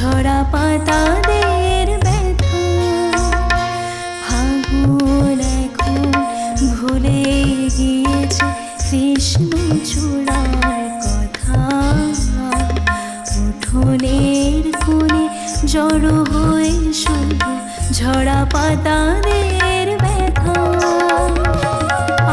ঝরা পাতাদের ব্যথা। ফাগুন এখন ভুলে গিয়েছে কৃষ্ণচূড়ার কথা। উঠোনের কোণে জড়ো হয়ে শুধু ঝরা পাতাদের ব্যথা।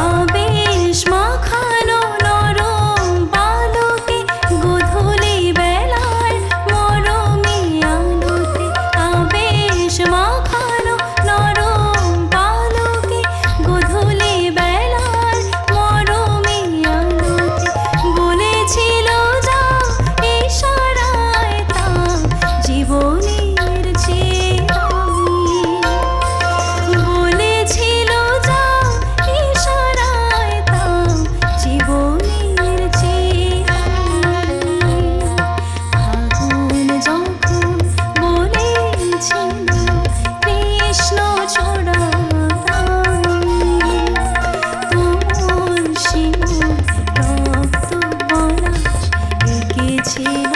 আবেশ মাখানো নরম বালকে গোধূলি বেলার মরমে আলোতে। আবেশ মাখানো নরম বালকে গোধূলি বেলার মরমে আলোতে। বলেছিল যা ইশারায় তা জীবনের চেয়ে দামি। বলেছিল যা ইশারায় তা জীবনের চেয়ে দামি। ফাগুন যখন বলেছিল কৃষ্ণচূড়া দামি, তুলসী রক্ত পলাশ এঁকেছিল